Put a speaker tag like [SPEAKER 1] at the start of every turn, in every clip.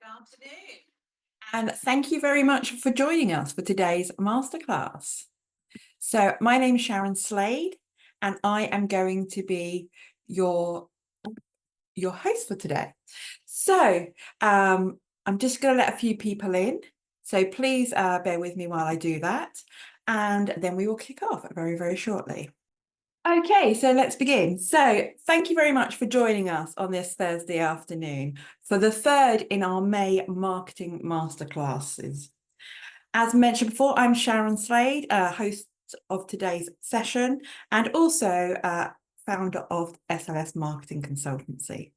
[SPEAKER 1] Good afternoon. And thank you very much for joining us for today's masterclass. So my name is Sharon Slade, and I am going to be your host for today. So I'm just going to let a few people in. So please bear with me while I do that. And then we will kick off very, very shortly. Okay, so let's begin. So thank you very much for joining us on this Thursday afternoon for the third in our May marketing masterclasses. As mentioned before, I'm Sharon Slade, host of today's session and also founder of SLS Marketing Consultancy.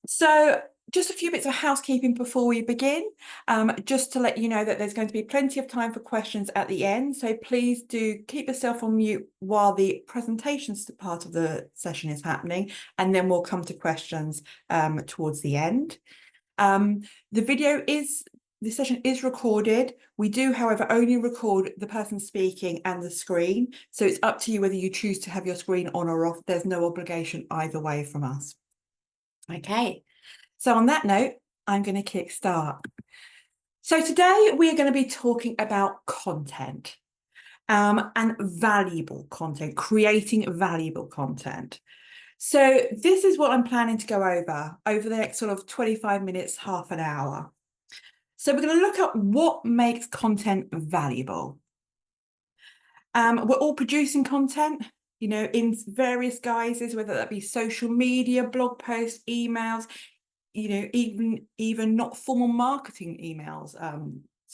[SPEAKER 1] So just a few bits of housekeeping before we begin, just to let you know that there's going to be plenty of time for questions at the end. So please do keep yourself on mute while the presentations part of the session is happening, and then we'll come to questions towards the end. The session is recorded. We do, however, only record the person speaking and the screen. So it's up to you whether you choose to have your screen on or off. There's no obligation either way from us. Okay, so on that note, I'm going to kick start. So today we are going to be talking about content and valuable content, creating valuable content. So this is what I'm planning to go over the next sort of 25 minutes, half an hour. So we're going to look at what makes content valuable. We're all producing content, you know, in various guises, whether that be social media, blog posts, emails, you know, even not formal marketing emails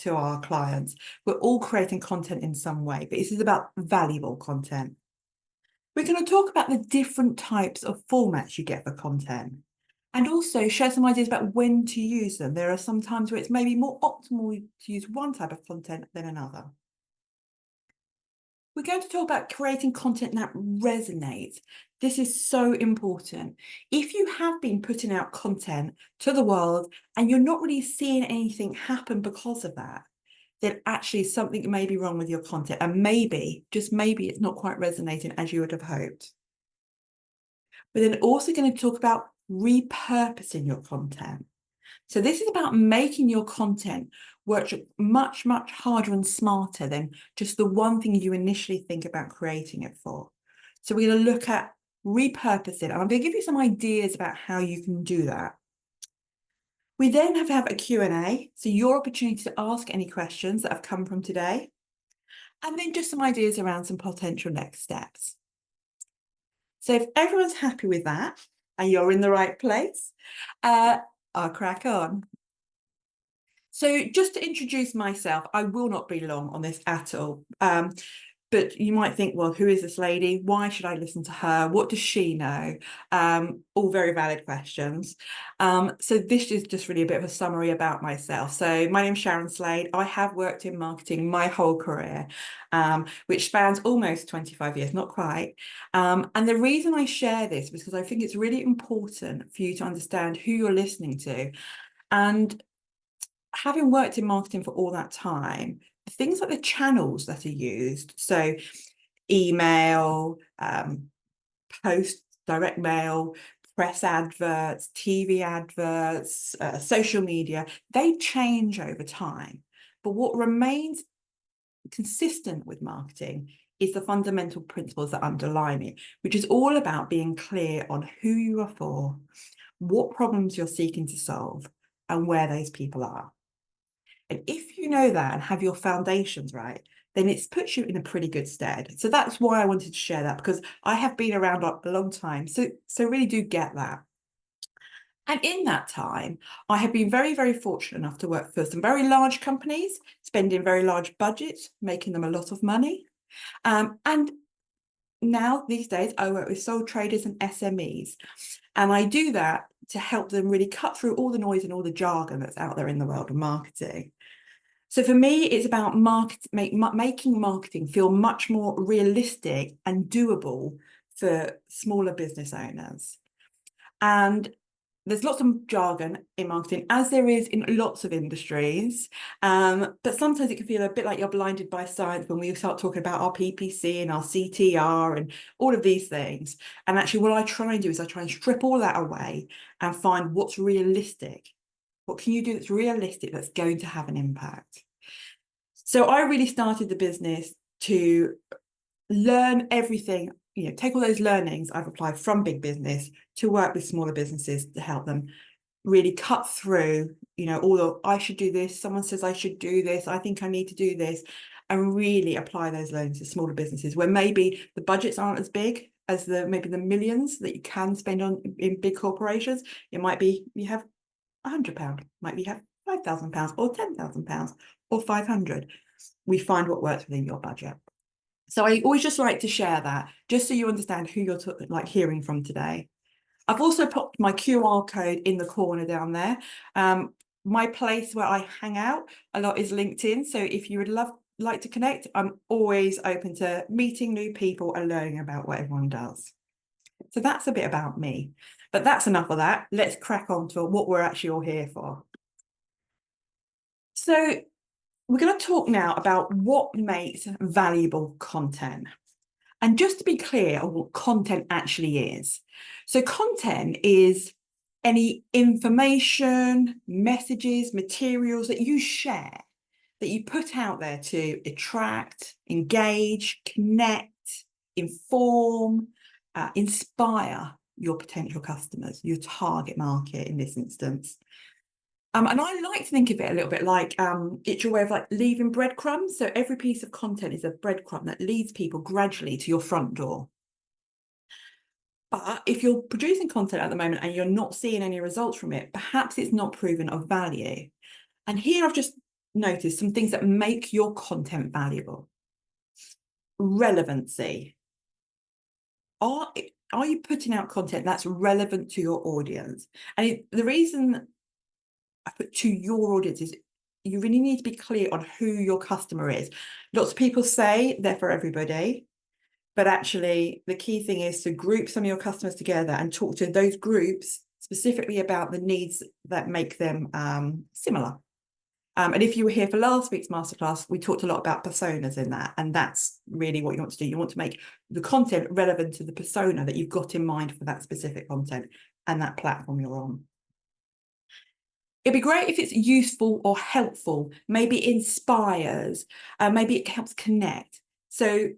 [SPEAKER 1] to our clients. We're all creating content in some way, but this is about valuable content. We're going to talk about the different types of formats you get for content and also share some ideas about when to use them. There are some times where it's maybe more optimal to use one type of content than another. We're going to talk about creating content that resonates. This is so important. If you have been putting out content to the world and you're not really seeing anything happen because of that, then actually something may be wrong with your content, and maybe, just maybe, it's not quite resonating as you would have hoped. We're then also going to talk about repurposing your content. So this is about making your content work much, much harder and smarter than just the one thing you initially think about creating it for. So we're going to look at repurposing, and I'm going to give you some ideas about how you can do that. We then have a Q&A, so your opportunity to ask any questions that have come from today, and then just some ideas around some potential next steps. So if everyone's happy with that and you're in the right place, I'll crack on. So just to introduce myself, I will not be long on this at all. But you might think, well, who is this lady? Why should I listen to her? What does she know? All very valid questions. So this is just really a bit of a summary about myself. So my name's Sharon Slade. I have worked in marketing my whole career, which spans almost 25 years, not quite. And the reason I share this is because I think it's really important for you to understand who you're listening to. And having worked in marketing for all that time, things like the channels that are used, so email, post, direct mail, press adverts, TV adverts, social media, they change over time. But what remains consistent with marketing is the fundamental principles that underline it, which is all about being clear on who you are for, what problems you're seeking to solve, and where those people are. And if you know that and have your foundations right, then it puts you in a pretty good stead. So that's why I wanted to share that, because I have been around a long time. So really do get that. And in that time, I have been very, very fortunate enough to work for some very large companies, spending very large budgets, making them a lot of money. And now these days, I work with sole traders and SMEs. And I do that to help them really cut through all the noise and all the jargon that's out there in the world of marketing. So for me, it's about making marketing feel much more realistic and doable for smaller business owners. And there's lots of jargon in marketing, as there is in lots of industries. But sometimes it can feel a bit like you're blinded by science when we start talking about our PPC and our CTR and all of these things. And actually what I try and do is I try and strip all that away and find what's realistic What can you do that's realistic, that's going to have an impact? So I really started the business to learn everything, take all those learnings I've applied from big business to work with smaller businesses to help them really cut through, all the, I should do this, someone says I should do this, I think I need to do this, and really apply those learnings to smaller businesses where maybe the budgets aren't as big as maybe the millions that you can spend on in big corporations. It might be you have £100, might be you have £5,000 or £10,000 or 500. We find what works within your budget. So I always just like to share that, just so you understand who you're hearing from today. I've also put my QR code in the corner down there. My place where I hang out a lot is LinkedIn. So if you would like to connect, I'm always open to meeting new people and learning about what everyone does. So that's a bit about me, but that's enough of that. Let's crack on to what we're actually all here for. So we're going to talk now about what makes valuable content. And just to be clear on what content actually is. So content is any information, messages, materials that you share, that you put out there to attract, engage, connect, inform, inspire your potential customers, your target market in this instance. And I like to think of it a little bit like it's your way of leaving breadcrumbs. So every piece of content is a breadcrumb that leads people gradually to your front door. But if you're producing content at the moment and you're not seeing any results from it, perhaps it's not proven of value. And here I've just noticed some things that make your content valuable. Relevancy. Are you putting out content that's relevant to your audience? And the reason I put to your audience is you really need to be clear on who your customer is. Lots of people say they're for everybody, but actually the key thing is to group some of your customers together and talk to those groups specifically about the needs that make them similar. And if you were here for last week's masterclass, we talked a lot about personas in that, and that's really what you want to do. You want to make the content relevant to the persona that you've got in mind for that specific content and that platform you're on. It'd be great if it's useful or helpful, maybe inspires, maybe it helps connect. So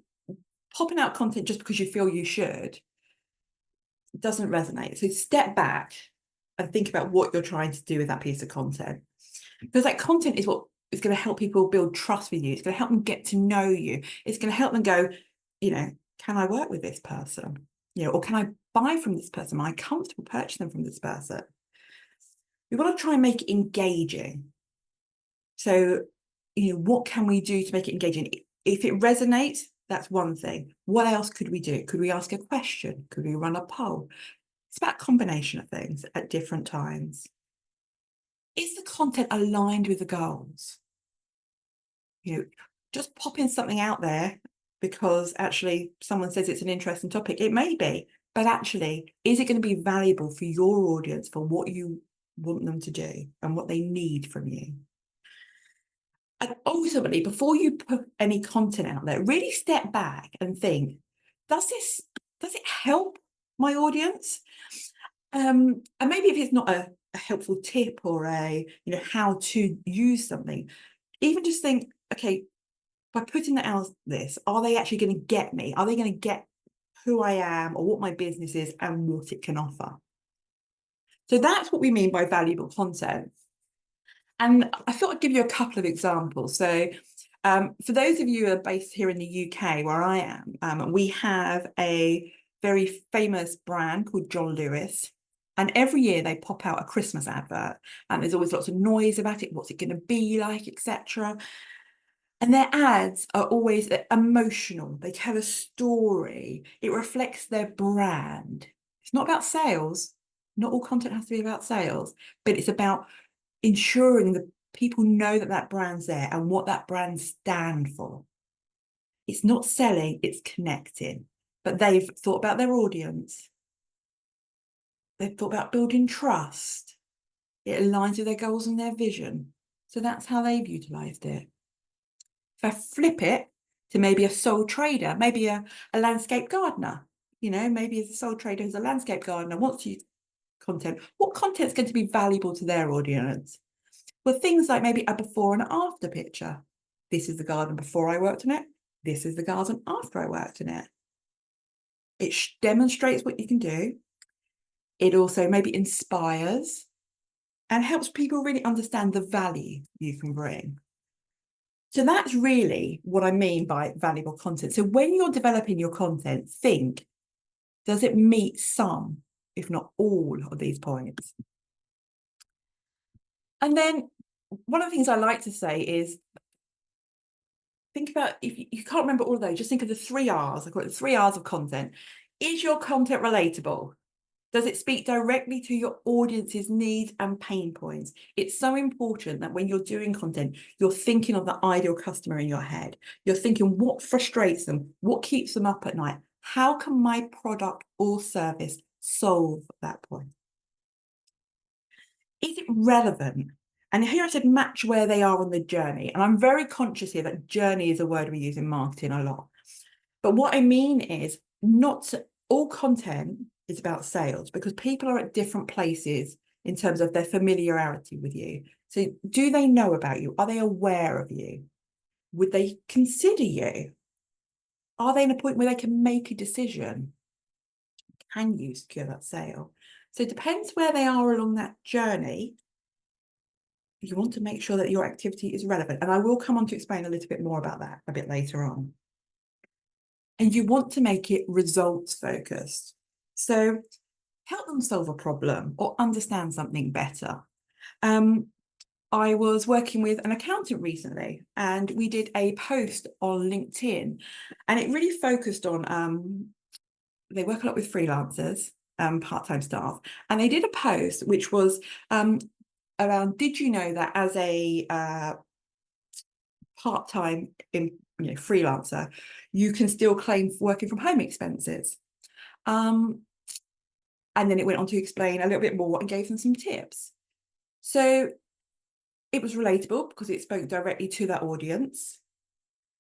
[SPEAKER 1] popping out content just because you feel you should doesn't resonate. So step back and think about what you're trying to do with that piece of content. Because that content is what is going to help people build trust with you. It's going to help them get to know you. It's going to help them go, can I work with this person? Or can I buy from this person? Am I comfortable purchasing from this person? We want to try and make it engaging. So, what can we do to make it engaging? If it resonates, that's one thing. What else could we do? Could we ask a question? Could we run a poll? It's about a combination of things at different times. Is the content aligned with the goals? Just popping something out there because actually someone says it's an interesting topic. It may be, but actually, is it going to be valuable for your audience for what you want them to do and what they need from you? And ultimately, before you put any content out there, really step back and think, does it help my audience? And maybe if it's not a helpful tip or how to use something, even just think, okay, by putting that out this, are they actually going to get me? Are they going to get who I am or what my business is and what it can offer? So that's what we mean by valuable content. And I thought I'd give you a couple of examples. So for those of you who are based here in the UK, where I am, we have a very famous brand called John Lewis. And every year they pop out a Christmas advert. And there's always lots of noise about it. What's it going to be like, etc. And their ads are always emotional. They tell a story. It reflects their brand. It's not about sales. Not all content has to be about sales, but it's about ensuring that people know that that brand's there and what that brand stands for. It's not selling, it's connecting. But they've thought about their audience. They've thought about building trust. It aligns with their goals and their vision. So that's how they've utilised it. If I flip it to maybe a sole trader, maybe a landscape gardener, maybe a sole trader who's a landscape gardener wants to use content, what content's going to be valuable to their audience? Well, things like maybe a before and after picture. This is the garden before I worked on it. This is the garden after I worked on it. It demonstrates what you can do. It also maybe inspires and helps people really understand the value you can bring. So that's really what I mean by valuable content. So when you're developing your content, think, does it meet some, if not all, of these points? And then one of the things I like to say is, think about, if you can't remember all of those, just think of the 3 R's. I call it the 3 R's of content. Is your content relatable? Does it speak directly to your audience's needs and pain points? It's so important that when you're doing content, you're thinking of the ideal customer in your head. You're thinking what frustrates them, what keeps them up at night. How can my product or service solve that point? Is it relevant? And here I said match where they are on the journey. And I'm very conscious here that journey is a word we use in marketing a lot. But what I mean is, not all content is about sales, because people are at different places in terms of their familiarity with you. So do they know about you? Are they aware of you? Would they consider you? Are they in a point where they can make a decision? Can you secure that sale? So it depends where they are along that journey. You want to make sure that your activity is relevant. And I will come on to explain a little bit more about that a bit later on. And you want to make it results focused. So help them solve a problem or understand something better. I was working with an accountant recently, and we did a post on LinkedIn, and it really focused on, they work a lot with freelancers, part-time staff, and they did a post which was around, did you know that as a part-time freelancer, you can still claim working from home expenses? And then it went on to explain a little bit more and gave them some tips. So it was relatable because it spoke directly to that audience.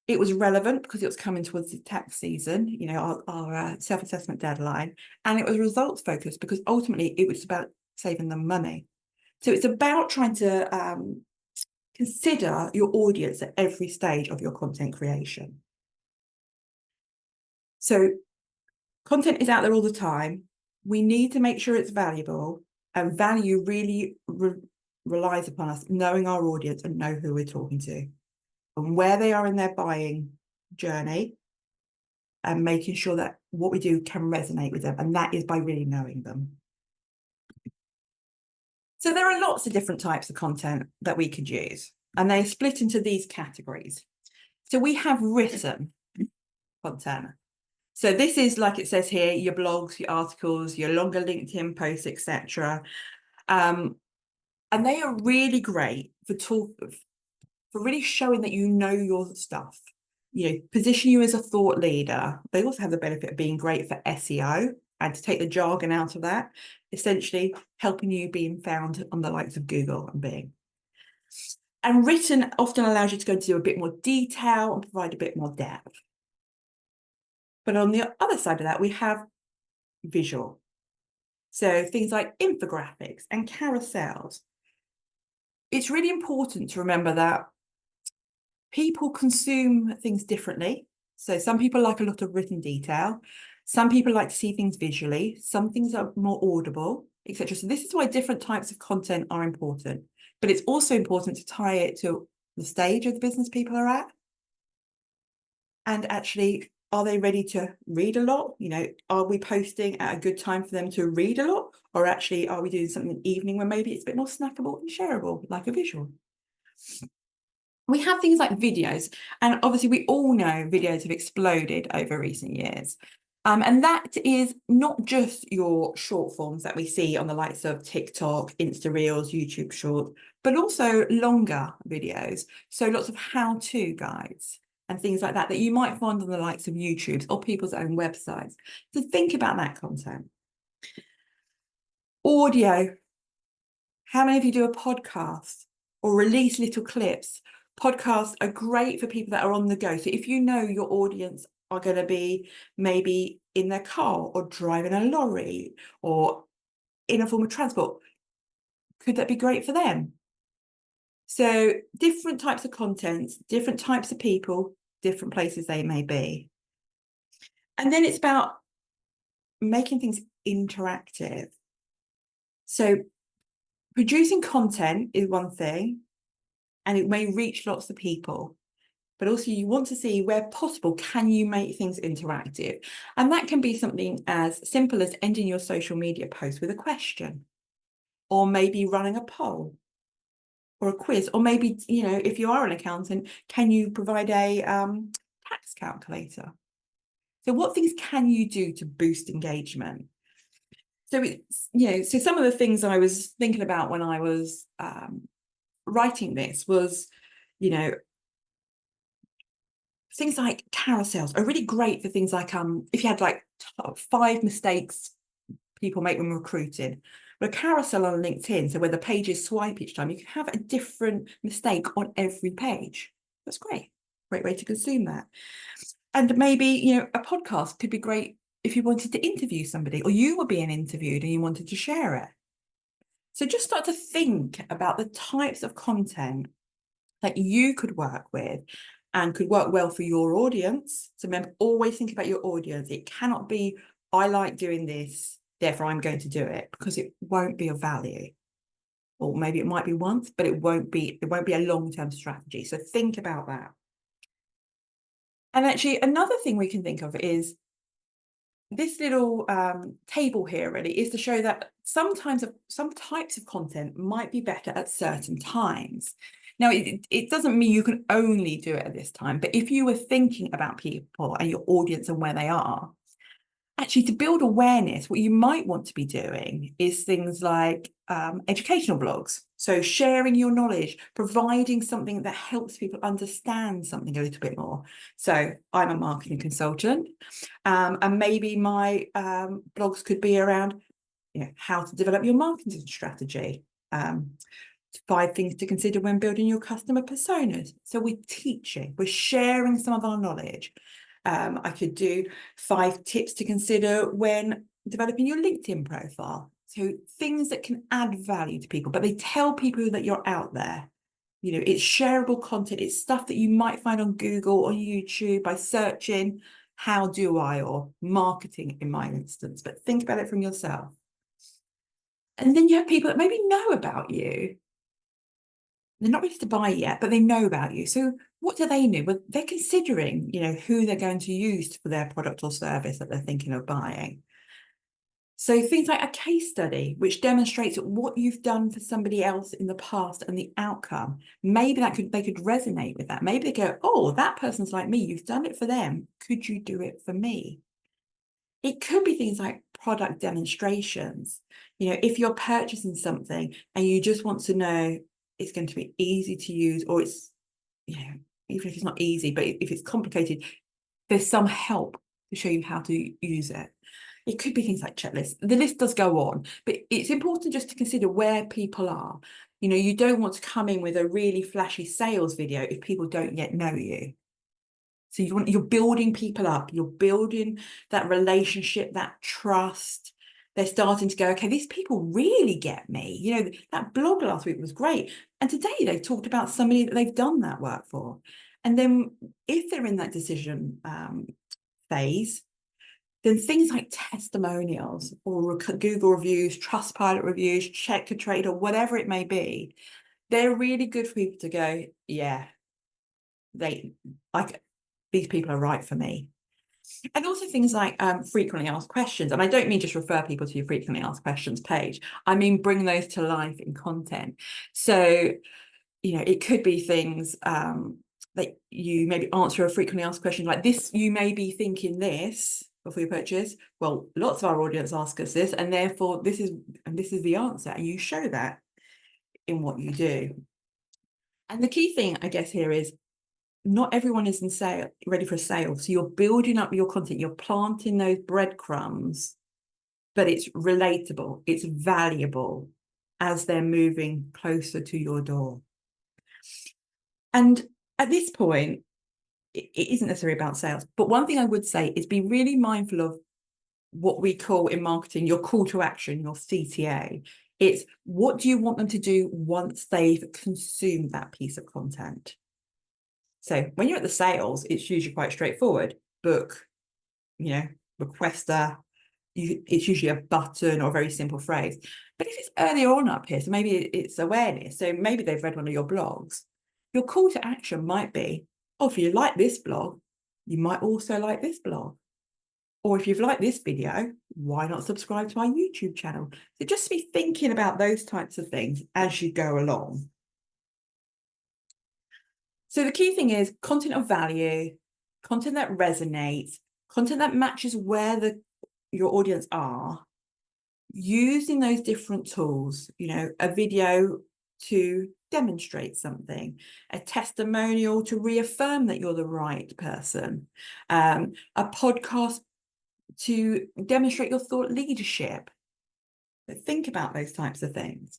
[SPEAKER 1] It was relevant because it was coming towards the tax season, our self-assessment deadline. And it was results focused because ultimately it was about saving them money. So it's about trying to consider your audience at every stage of your content creation. So content is out there all the time. We need to make sure it's valuable, and value really relies upon us knowing our audience and know who we're talking to and where they are in their buying journey, and making sure that what we do can resonate with them. And that is by really knowing them. So there are lots of different types of content that we could use, and they split into these categories. So we have written content. So this is, like it says here, your blogs, your articles, your longer LinkedIn posts, etc. And they are really great for really showing that you know your stuff. Position you as a thought leader. They also have the benefit of being great for SEO, and to take the jargon out of that, essentially helping you being found on the likes of Google and Bing. And written often allows you to go into a bit more detail and provide a bit more depth. But on the other side of that, we have visual. So things like infographics and carousels. It's really important to remember that people consume things differently. So some people like a lot of written detail. Some people like to see things visually. Some things are more audible, etc. So this is why different types of content are important. But it's also important to tie it to the stage of the business people are at. And actually, are they ready to read a lot? Are we posting at a good time for them to read a lot? Or actually, are we doing something in the evening where maybe it's a bit more snackable and shareable, like a visual? We have things like videos. And obviously, we all know videos have exploded over recent years. And that is not just your short forms that we see on the likes of TikTok, Insta Reels, YouTube Short, but also longer videos. So lots of how-to guides and things like that you might find on the likes of YouTube or people's own websites. So think about that content. Audio. How many of you do a podcast or release little clips? Podcasts are great for people that are on the go. So if you know your audience are going to be maybe in their car or driving a lorry or in a form of transport. Could that be great for them? So different types of content, different types of people, different places they may be. And then it's about making things interactive. So producing content is one thing, and it may reach lots of people, but also you want to see where possible, can you make things interactive? And that can be something as simple as ending your social media post with a question, or maybe running a poll or a quiz, or maybe, you know, if you are an accountant, can you provide a tax calculator? So what things can you do to boost engagement? So it's, you know, so some of the things I was thinking about when I was writing this was, you know, things like carousels are really great for things like if you had like 5 mistakes people make when recruiting. But a carousel on LinkedIn, so where the pages swipe each time, you can have a different mistake on every page. That's great. Great way to consume that. And maybe, you know, a podcast could be great if you wanted to interview somebody, or you were being interviewed and you wanted to share it. So just start to think about the types of content that you could work with and could work well for your audience. So remember, always think about your audience. It cannot be, I like doing this, therefore I'm going to do it, because it won't be of value. Or maybe it might be once, but it won't be a long-term strategy. So think about that. And actually, another thing we can think of is this little table here really is to show that some types of content might be better at certain times. Now, it doesn't mean you can only do it at this time, but if you were thinking about people and your audience and where they are, actually to build awareness, what you might want to be doing is things like educational blogs. So sharing your knowledge, providing something that helps people understand something a little bit more. So I'm a marketing consultant, and maybe my blogs could be around, you know, how to develop your marketing strategy, 5 things to consider when building your customer personas. So we're teaching, we're sharing some of our knowledge. I could do 5 tips to consider when developing your LinkedIn profile. So things that can add value to people, but they tell people that you're out there. You know, it's shareable content. It's stuff that you might find on Google or YouTube by searching how do I, or marketing in my instance, but think about it from yourself. And then you have people that maybe know about you. They're not ready to buy yet, but they know about you. So what do they know? Well, they're considering, you know, who they're going to use for their product or service that they're thinking of buying. So things like a case study, which demonstrates what you've done for somebody else in the past and the outcome. Maybe they could resonate with that. Maybe they go, oh, that person's like me. You've done it for them. Could you do it for me? It could be things like product demonstrations. You know, if you're purchasing something and you just want to know it's going to be easy to use, or it's, you know, even if it's not easy, but if it's complicated, there's some help to show you how to use it. It could be things like checklists. The list does go on, but it's important just to consider where people are. You know, you don't want to come in with a really flashy sales video if people don't yet know you. So you're building people up, you're building that relationship, that trust. They're starting to go, okay, these people really get me. You know, that blog last week was great. And today they've talked about somebody that they've done that work for. And then if they're in that decision phase, then things like testimonials or Google reviews, Trustpilot reviews, Check a Trade, or whatever it may be, they're really good for people to go, yeah, these people are right for me. And also things like frequently asked questions. And I don't mean just refer people to your frequently asked questions page. I mean, bring those to life in content. So, you know, it could be things that you maybe answer a frequently asked question like this. You may be thinking this before you purchase. Well, lots of our audience ask us this, and therefore this is the answer. And you show that in what you do. And the key thing, I guess, here is not everyone is ready for a sale. So you're building up your content, you're planting those breadcrumbs, but it's relatable, it's valuable as they're moving closer to your door. And at this point, it isn't necessarily about sales. But one thing I would say is be really mindful of what we call in marketing your call to action, your CTA. It's what do you want them to do once they've consumed that piece of content? So when you're at the sales, it's usually quite straightforward. Book, request it's usually a button or a very simple phrase. But if it's earlier on up here, so maybe it's awareness, so maybe they've read one of your blogs, your call to action might be, oh, if you like this blog, you might also like this blog. Or if you've liked this video, why not subscribe to my YouTube channel? So just be thinking about those types of things as you go along. So the key thing is content of value, content that resonates, content that matches where your audience are, using those different tools, a video to demonstrate something, a testimonial to reaffirm that you're the right person, a podcast to demonstrate your thought leadership. But think about those types of things.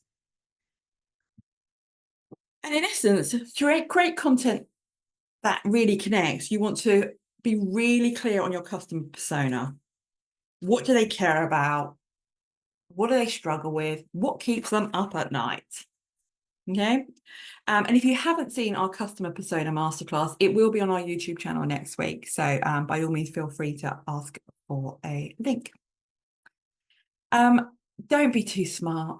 [SPEAKER 1] And in essence, to create content that really connects, you want to be really clear on your customer persona. What do they care about? What do they struggle with? What keeps them up at night? Okay. And if you haven't seen our customer persona masterclass, it will be on our YouTube channel next week. So by all means, feel free to ask for a link. Don't be too smart.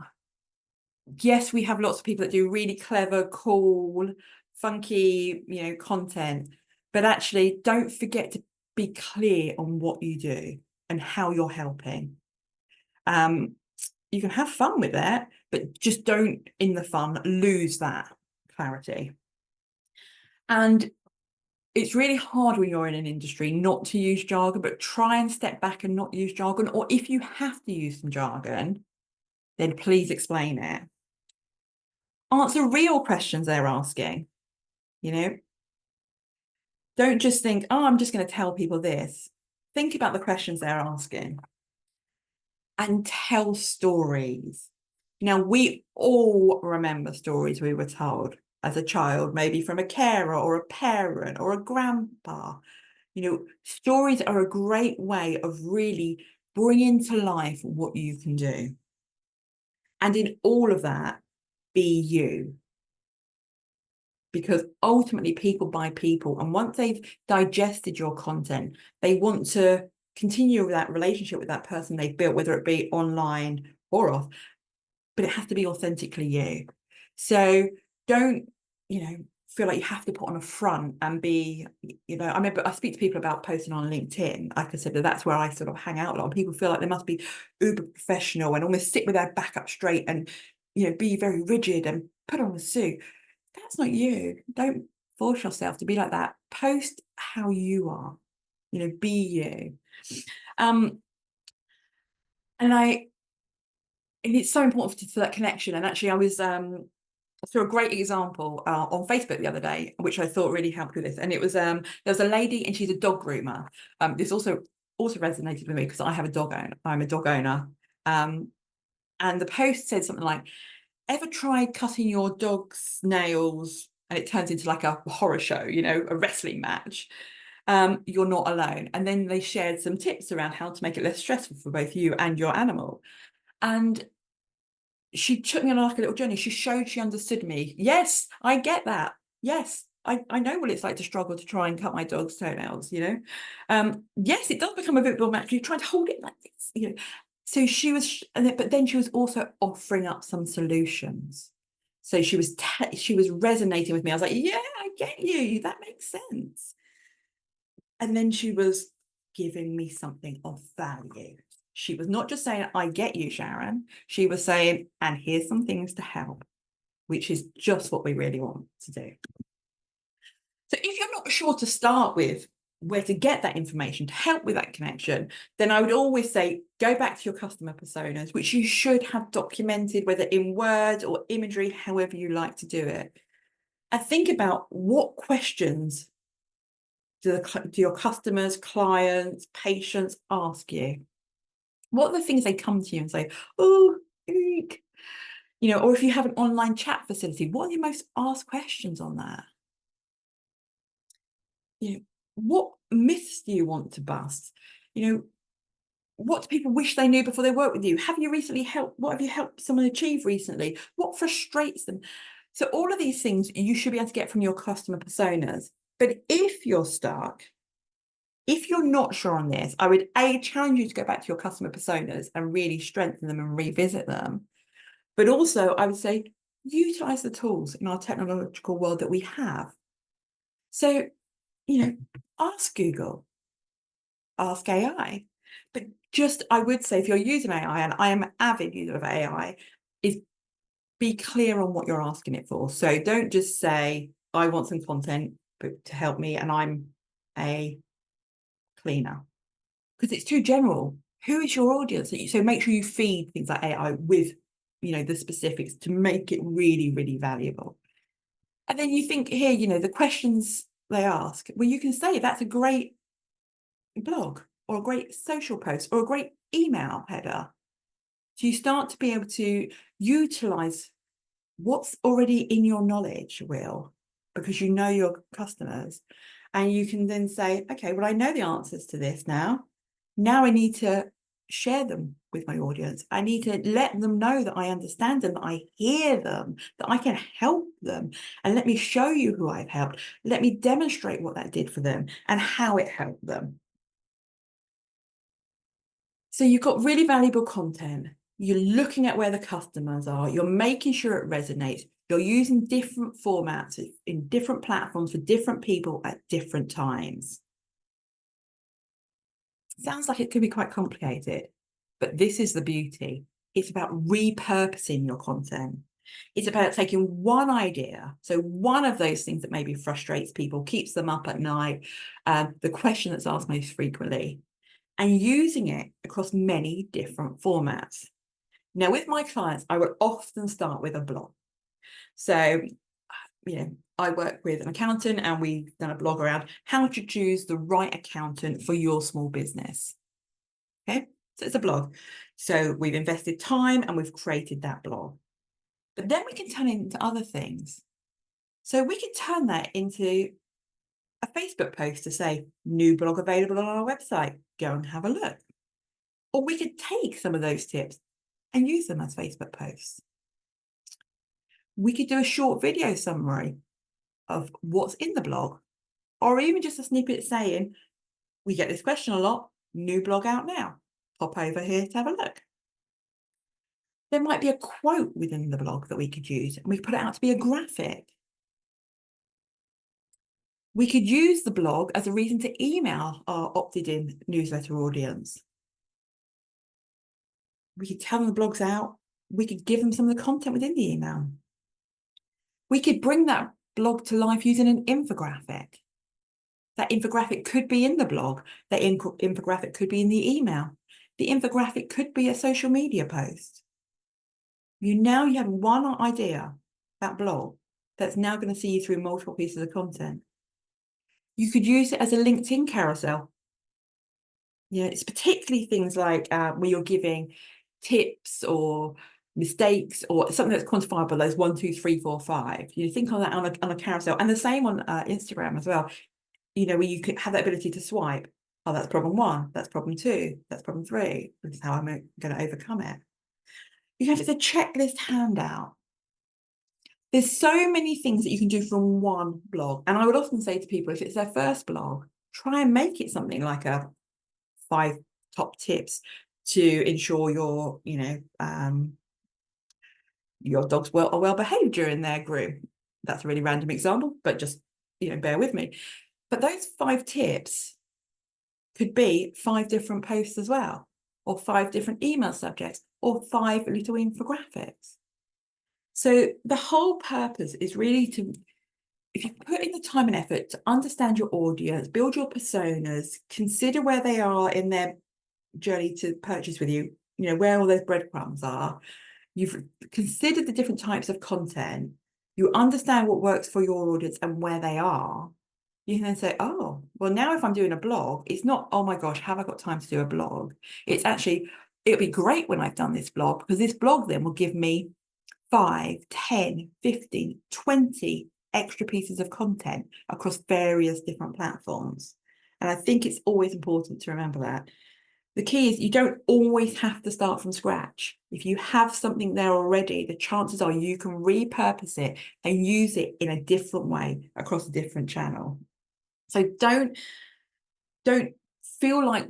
[SPEAKER 1] Yes, we have lots of people that do really clever, cool, funky, content, but actually don't forget to be clear on what you do and how you're helping. You can have fun with it, but just don't, in the fun, lose that clarity. And it's really hard when you're in an industry not to use jargon, but try and step back and not use jargon. Or if you have to use some jargon, then please explain it. Answer real questions they're asking. Don't just think, oh, I'm just going to tell people this. Think about the questions they're asking and tell stories. Now, we all remember stories we were told as a child, maybe from a carer or a parent or a grandpa. Stories are a great way of really bringing to life what you can do. And in all of that, be you. Because ultimately people buy people, and once they've digested your content, they want to continue that relationship with that person they've built, whether it be online or off, but it has to be authentically you. So don't feel like you have to put on a front and be, I remember I speak to people about posting on LinkedIn. Like I said, that's where I sort of hang out a lot. People feel like they must be uber professional and almost sit with their back up straight and be very rigid and put on a suit. That's not you. Don't force yourself to be like that. Post how you are, be you. And it's so important for that connection. And actually I was through a great example on Facebook the other day, which I thought really helped with this. And it was there was a lady and she's a dog groomer. This also resonated with me because I have a dog owner. I'm a dog owner. And the post said something like, ever tried cutting your dog's nails and it turns into like a horror show, a wrestling match? You're not alone. And then they shared some tips around how to make it less stressful for both you and your animal. And she took me on like a little journey. She showed she understood me. Yes, I get that. Yes, I know what it's like to struggle to try and cut my dog's toenails, Yes, it does become a bit more match. You're trying to hold it like this, So she was, but then she was also offering up some solutions. So she was resonating with me. I was like, yeah, I get you. That makes sense. And then she was giving me something of value. She was not just saying, I get you, Sharon. She was saying, and here's some things to help, which is just what we really want to do. So if you're not sure to start with where to get that information to help with that connection, then I would always say, go back to your customer personas, which you should have documented, whether in words or imagery, however you like to do it. And think about what questions do your customers, clients, patients ask you? What are the things they come to you and say, oh, eek. Or if you have an online chat facility, what are your most asked questions on that? What myths do you want to bust? What do people wish they knew before they work with you? Have you recently helped? What have you helped someone achieve recently? What frustrates them? So all of these things you should be able to get from your customer personas. But if you're stuck, if you're not sure on this, I would challenge you to go back to your customer personas and really strengthen them and revisit them. But also, I would say, utilize the tools in our technological world that we have. So, ask Google, ask AI. But I would say, if you're using AI, and I am an avid user of AI, is be clear on what you're asking it for. So don't just say, I want some content to help me, and I'm a cleaner, because it's too general. Who is your audience? So make sure you feed things like AI with, the specifics to make it really, really valuable. And then you think here, the questions they ask, well, you can say that's a great blog or a great social post or a great email header. So you start to be able to utilize what's already in your knowledge, Will, because you know your customers. And you can then say, okay, well, I know the answers to this now. Now I need to share them with my audience. I need to let them know that I understand them, that I hear them, that I can help them. And let me show you who I've helped. Let me demonstrate what that did for them and how it helped them. So you've got really valuable content. You're looking at where the customers are. You're making sure it resonates. You're using different formats in different platforms for different people at different times. Sounds like it could be quite complicated, but this is the beauty. It's about repurposing your content. It's about taking one idea, so one of those things that maybe frustrates people, keeps them up at night, the question that's asked most frequently, and using it across many different formats. Now, with my clients, I would often start with a blog. So, I work with an accountant, and we've done a blog around how to choose the right accountant for your small business. Okay, so it's a blog. So we've invested time and we've created that blog. But then we can turn it into other things. So we can turn that into a Facebook post to say, new blog available on our website, go and have a look. Or we could take some of those tips and use them as Facebook posts. We could do a short video summary of what's in the blog, or even just a snippet saying, we get this question a lot, new blog out now, pop over here to have a look. There might be a quote within the blog that we could use, and we could put it out to be a graphic. We could use the blog as a reason to email our opted-in newsletter audience. We could tell them the blog's out. We could give them some of the content within the email. We could bring that blog to life using an infographic. That infographic could be in the blog. That infographic could be in the email. The infographic could be a social media post. You have one idea, that blog, that's now going to see you through multiple pieces of content. You could use it as a LinkedIn carousel. It's particularly things like where you're giving tips or mistakes or something that's quantifiable, those 1, 2, 3, 4, 5. You think on that on a carousel, and the same on Instagram as well. Where you could have that ability to swipe. Oh, that's problem 1. That's problem 2. That's problem 3. This is how I'm going to overcome it. It's a checklist handout. There's so many things that you can do from one blog. And I would often say to people, if it's their first blog, try and make it something like a 5 top tips to ensure your dogs are well behaved during their groom. That's a really random example, but just, bear with me. But those 5 tips could be 5 different posts as well, or 5 different email subjects, or 5 little infographics. So the whole purpose is really if you put in the time and effort to understand your audience, build your personas, consider where they are in their journey to purchase with you, where all those breadcrumbs are, you've considered the different types of content, you understand what works for your audience and where they are, you can then say, oh, well, now if I'm doing a blog, it's not, oh my gosh, have I got time to do a blog? It's actually, it'll be great when I've done this blog, because this blog then will give me 5, 10, 15, 20 extra pieces of content across various different platforms. And I think it's always important to remember that. The key is you don't always have to start from scratch. If you have something there already, the chances are you can repurpose it and use it in a different way across a different channel. So don't feel like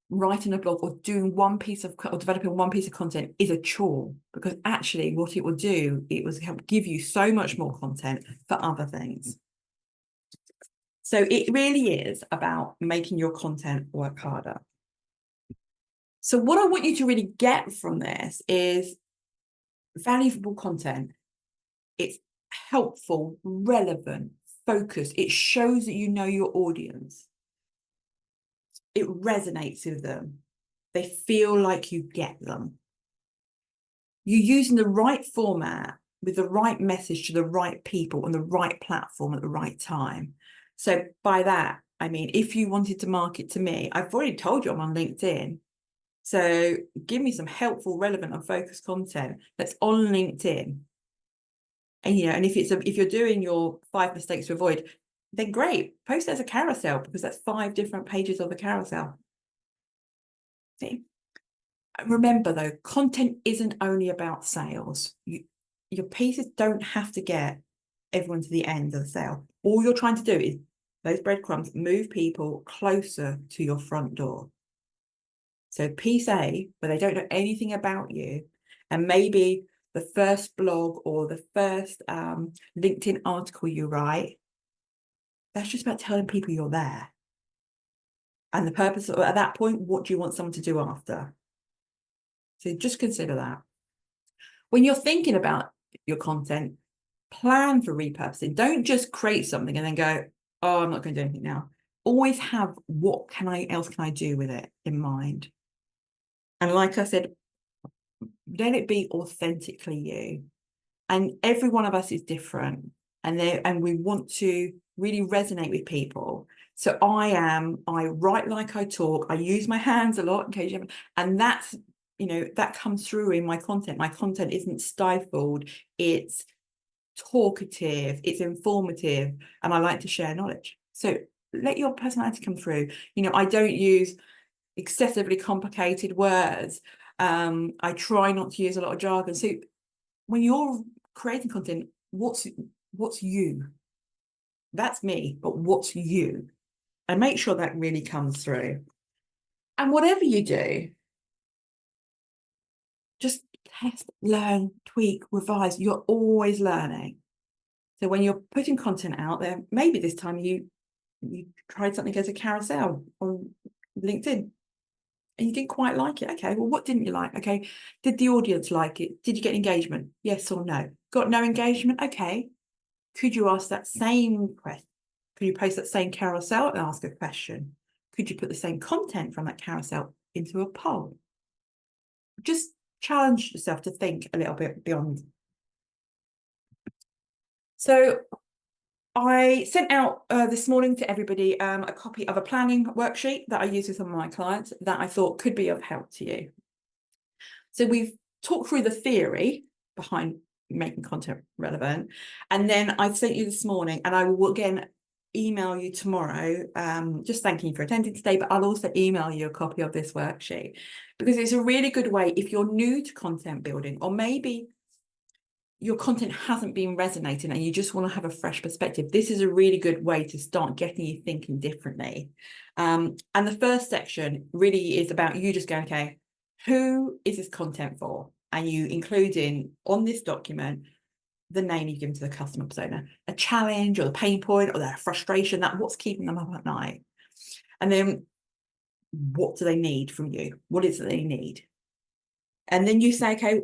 [SPEAKER 1] writing a blog or doing one piece of or developing one piece of content is a chore, because actually what it will do, it will help give you so much more content for other things. So it really is about making your content work harder. So what I want you to really get from this is valuable content. It's helpful, relevant, focused. It shows that you know your audience. It resonates with them. They feel like you get them. You're using the right format with the right message to the right people on the right platform at the right time. So by that, I mean, if you wanted to market to me, I've already told you I'm on LinkedIn. So give me some helpful, relevant, and focused content that's on LinkedIn. And and if you're doing your 5 mistakes to avoid, then great, post it as a carousel, because that's 5 different pages of a carousel. See? Remember though, content isn't only about sales. Your pieces don't have to get everyone to the end of the sale. All you're trying to do is those breadcrumbs move people closer to your front door. So piece A, where they don't know anything about you, and maybe the first blog or the first LinkedIn article you write, that's just about telling people you're there. And the purpose of, at that point, what do you want someone to do after? So just consider that. When you're thinking about your content, plan for repurposing. Don't just create something and then go, oh, I'm not going to do anything now. Always have what else can I do with it in mind. And like I said, let it be authentically you. And every one of us is different. And we want to really resonate with people. So I write like I talk. I use my hands a lot in case you haven't, and that's, that comes through in my content. My content isn't stifled. It's talkative, it's informative, and I like to share knowledge. So let your personality come through. I don't use excessively complicated words. I try not to use a lot of jargon. So when you're creating content, what's you? That's me, but what's you? And make sure that really comes through. And whatever you do, just test, learn, tweak, revise. You're always learning. So when you're putting content out there, maybe this time you tried something as a carousel on LinkedIn and you didn't quite like it. Okay, well, what didn't you like? Okay, did the audience like it? Did you get engagement? Yes or no? Got no engagement? Okay. Could you ask that same question? Could you post that same carousel and ask a question? Could you put the same content from that carousel into a poll? Just challenge yourself to think a little bit beyond. So I sent out this morning to everybody a copy of a planning worksheet that I use with some of my clients that I thought could be of help to you. So we've talked through the theory behind making content relevant, and then I sent you this morning, and I will again email you tomorrow, just thanking you for attending today, but I'll also email you a copy of this worksheet, because it's a really good way if you're new to content building, or maybe your content hasn't been resonating and you just want to have a fresh perspective. This is a really good way to start getting you thinking differently. And the first section really is about you just going, okay, who is this content for? And you include in on this document the name you give to the customer persona, a challenge or the pain point or their frustration, that what's keeping them up at night. And then what do they need from you? What is it they need? And then you say, okay,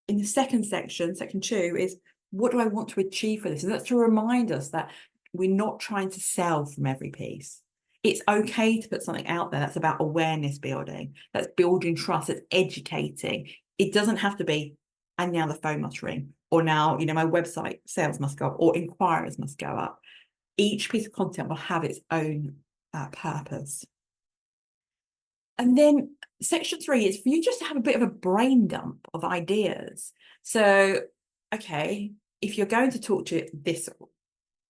[SPEAKER 1] in the second section, section 2, is what do I want to achieve for this? And that's to remind us that we're not trying to sell from every piece. It's okay to put something out there that's about awareness building, that's building trust, that's educating. It doesn't have to be, and now the phone must ring, or now, my website sales must go up, or inquiries must go up. Each piece of content will have its own purpose. And then section 3 is for you just to have a bit of a brain dump of ideas. So, okay, if you're going to talk to this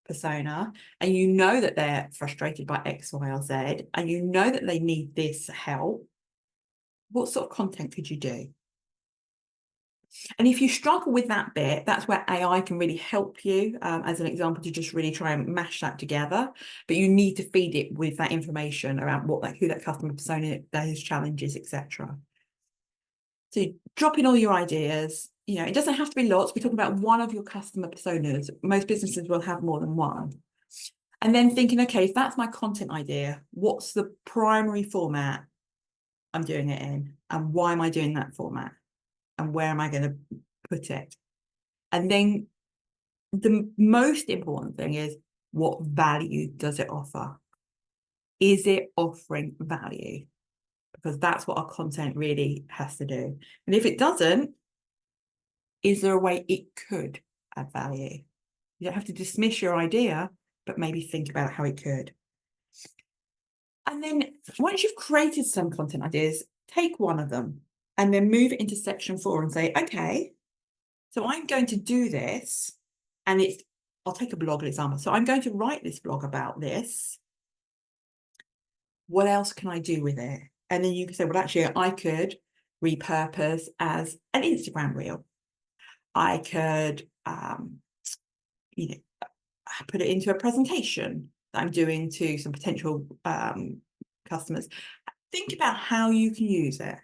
[SPEAKER 1] persona and you know that they're frustrated by X, Y, or Z, and you know that they need this help, What sort of content could you do? And if you struggle with that bit, that's where AI can really help you, as an example, to just really try and mash that together. But you need to feed it with that information around who that customer persona, those challenges, etc. So drop in all your ideas. It doesn't have to be lots. We're talking about one of your customer personas. Most businesses will have more than one. And then thinking, okay, if that's my content idea, what's the primary format I'm doing it in? And why am I doing that format? And where am I going to put it? And then the most important thing is, what value does it offer? Is it offering value? Because that's what our content really has to do. And if it doesn't, is there a way it could add value? You don't have to dismiss your idea, but maybe think about how it could. And then once you've created some content ideas, take one of them and then move it into section 4 and say, okay, so I'm going to do this. And I'll take a blog example. So I'm going to write this blog about this. What else can I do with it? And then you can say, well, actually, I could repurpose as an Instagram reel. I could, put it into a presentation that I'm doing to some potential customers. Think about how you can use it.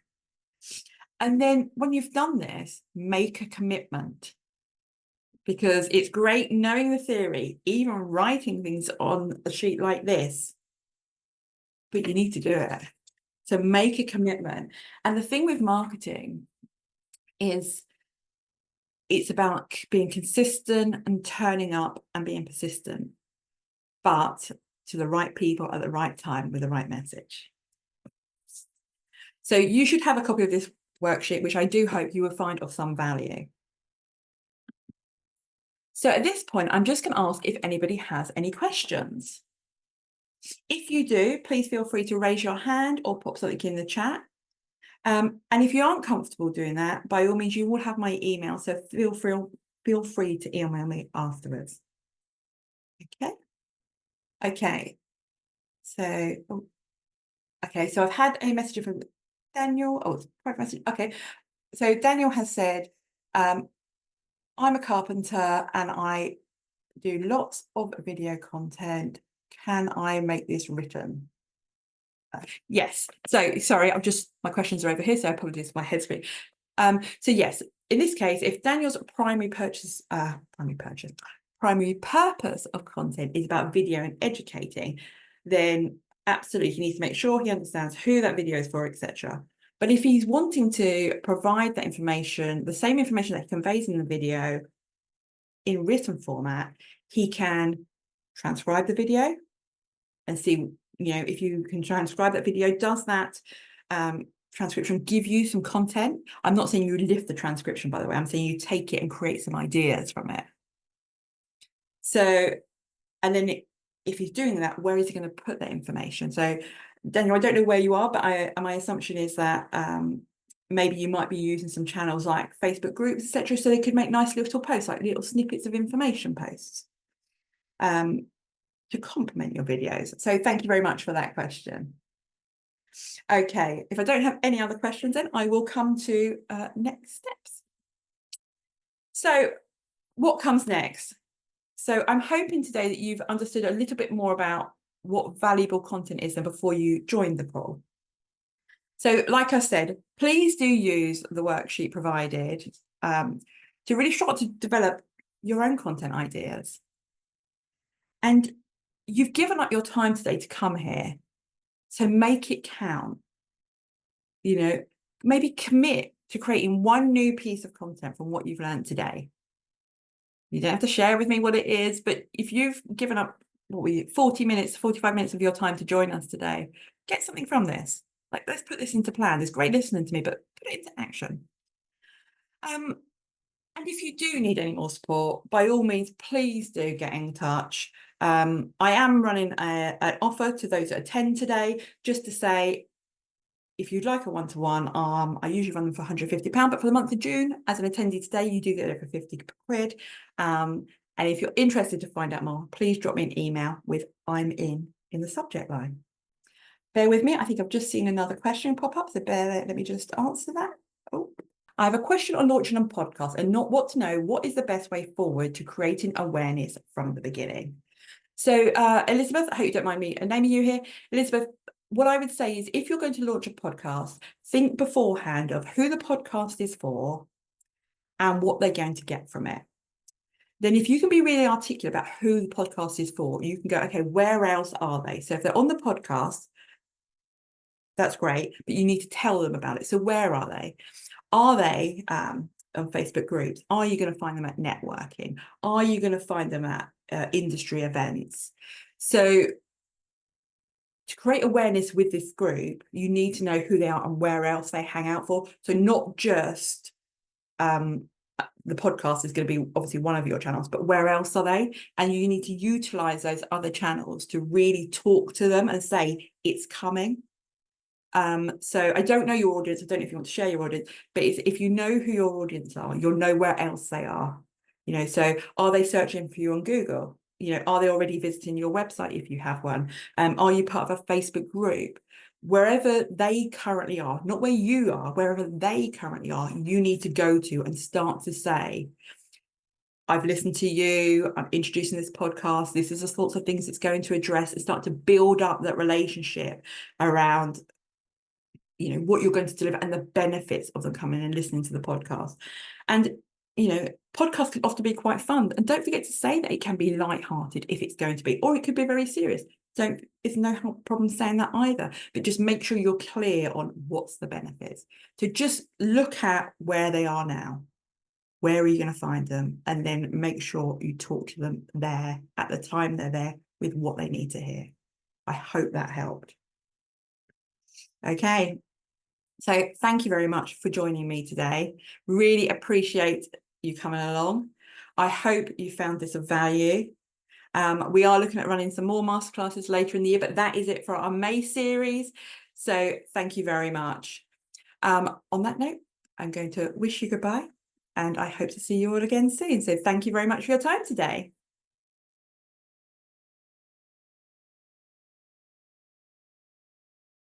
[SPEAKER 1] And then when you've done this, make a commitment. Because it's great knowing the theory, even writing things on a sheet like this, but you need to do it. So make a commitment. And the thing with marketing is it's about being consistent and turning up and being persistent, but to the right people at the right time with the right message. So you should have a copy of this worksheet, which I do hope you will find of some value. So at this point, I'm just going to ask if anybody has any questions. If you do, please feel free to raise your hand or pop something in the chat. And if you aren't comfortable doing that, by all means, you will have my email. So feel free to email me afterwards. Okay. Okay. So, so I've had a message from Daniel. Oh, it's a private message. Okay. So Daniel has said, I'm a carpenter and I do lots of video content. Can I make this written? Yes. So sorry, my questions are over here, so apologies for my head screen. So yes, in this case, if Daniel's primary purpose of content is about video and educating, then absolutely he needs to make sure he understands who that video is for, etc. But if he's wanting to provide that information, the same information that he conveys in the video in written format, he can transcribe the video and see, if you can transcribe that video, does that transcription give you some content? I'm not saying you lift the transcription, by the way. I'm saying you take it and create some ideas from it. So, and then if he's doing that, where is he going to put that information? So, Daniel, I don't know where you are, but my assumption is that maybe you might be using some channels like Facebook groups, etc., so they could make nice little posts, like little snippets of information posts to complement your videos. So thank you very much for that question. Okay, if I don't have any other questions, then I will come to next steps. So what comes next? So I'm hoping today that you've understood a little bit more about what valuable content is than before you joined the call. So like I said, please do use the worksheet provided to really start to develop your own content ideas. And you've given up your time today to come here, so make it count. Maybe commit to creating one new piece of content from what you've learned today. You don't have to share with me what it is, but if you've given up 40 minutes, 45 minutes of your time to join us today, get something from this. Like, let's put this into plan. It's great listening to me, but put it into action. And if you do need any more support, by all means, please do get in touch. I am running an offer to those that attend today, just to say, if you'd like a one-to-one, I usually run them for £150, but for the month of June, as an attendee today, you do get it for 50 quid. And if you're interested to find out more, please drop me an email with "I'm in" the subject line. bear with me. I think I've just seen another question pop up. So let me just answer that. Oh. I have a question on launching a podcast and not what to know. What is the best way forward to creating awareness from the beginning? So Elizabeth, I hope you don't mind me naming you here. Elizabeth, what I would say is if you're going to launch a podcast, think beforehand of who the podcast is for and what they're going to get from it. Then if you can be really articulate about who the podcast is for, you can go, okay, where else are they? So if they're on the podcast, that's great, but you need to tell them about it. So where are they? Are they on Facebook groups? Are you going to find them at networking? Are you going to find them at industry events? So to create awareness with this group, you need to know who they are and where else they hang out for. So not just the podcast is going to be obviously one of your channels, but where else are they? And you need to utilize those other channels to really talk to them and say, it's coming. So I don't know your audience. I don't know if you want to share your audience, but if you know who your audience are, you'll know where else they are. You know, so are they searching for you on Google? You know, are they already visiting your website if you have one? Are you part of a Facebook group? Wherever they currently are, not where you are, wherever they currently are, you need to go to and start to say, I've listened to you, I'm introducing this podcast, this is the sorts of things it's going to address, and start to build up that relationship around, you know, what you're going to deliver and the benefits of them coming and listening to the podcast. And, you know, podcasts can often be quite fun. And don't forget to say that it can be lighthearted if it's going to be, or it could be very serious. There's no problem saying that either, but just make sure you're clear on what's the benefits. So just look at where they are now. Where are you going to find them? And then make sure you talk to them there at the time they're there with what they need to hear. I hope that helped. Okay. So thank you very much for joining me today. Really appreciate you coming along. I hope you found this of value. We are looking at running some more masterclasses later in the year, but that is it for our May series. So thank you very much. On that note, I'm going to wish you goodbye, and I hope to see you all again soon. So thank you very much for your time today.